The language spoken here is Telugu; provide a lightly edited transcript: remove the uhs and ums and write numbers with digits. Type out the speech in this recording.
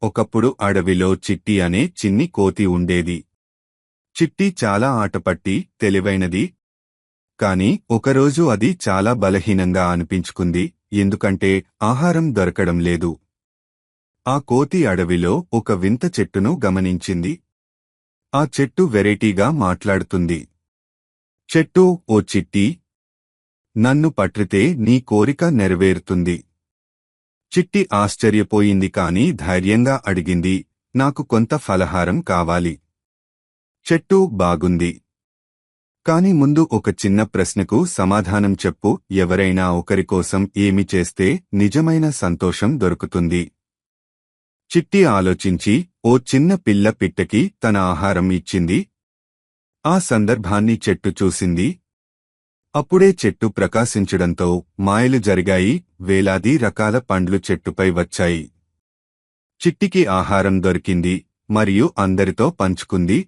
ఒకప్పుడు అడవిలో చిట్టి అనే చిన్ని కోతి ఉండేది. చిట్టి చాలా ఆటపట్టి, తెలివైనది. కాని ఒకరోజు అది చాలా బలహీనంగా అనిపించుకుంది, ఎందుకంటే ఆహారం దొరకడం లేదు. ఆ కోతి అడవిలో ఒక వింత చెట్టును గమనించింది. ఆ చెట్టు వెరైటీగా మాట్లాడుతుంది. చెట్టు, ఓ చిట్టి, నన్ను పట్టితే నీ కోరిక నెరవేరుతుంది. చిట్టి ఆశ్చర్యపోయింది కాని ధైర్యంగా అడిగింది, నాకు కొంత ఫలహారం కావాలి. చెట్టు, బాగుంది. కాని ముందు ఒక చిన్న ప్రశ్నకు సమాధానం చెప్పు, ఎవరైనా ఒకరికోసం ఏమి చేస్తే నిజమైన సంతోషం దొరుకుతుంది. చిట్టి ఆలోచించి ఓ చిన్న పిల్ల పిట్టకి తన ఆహారం ఇచ్చింది. ఆ సందర్భాన్ని చెట్టు చూసింది. అప్పుడే చెట్టు ప్రకాశించడంతో మాయలు జరిగాయి, వేలాది రకాల పండ్లు చెట్టుపై వచ్చాయి. చిట్టికి ఆహారం దొరికింది మరియు అందరితో పంచుకుంది.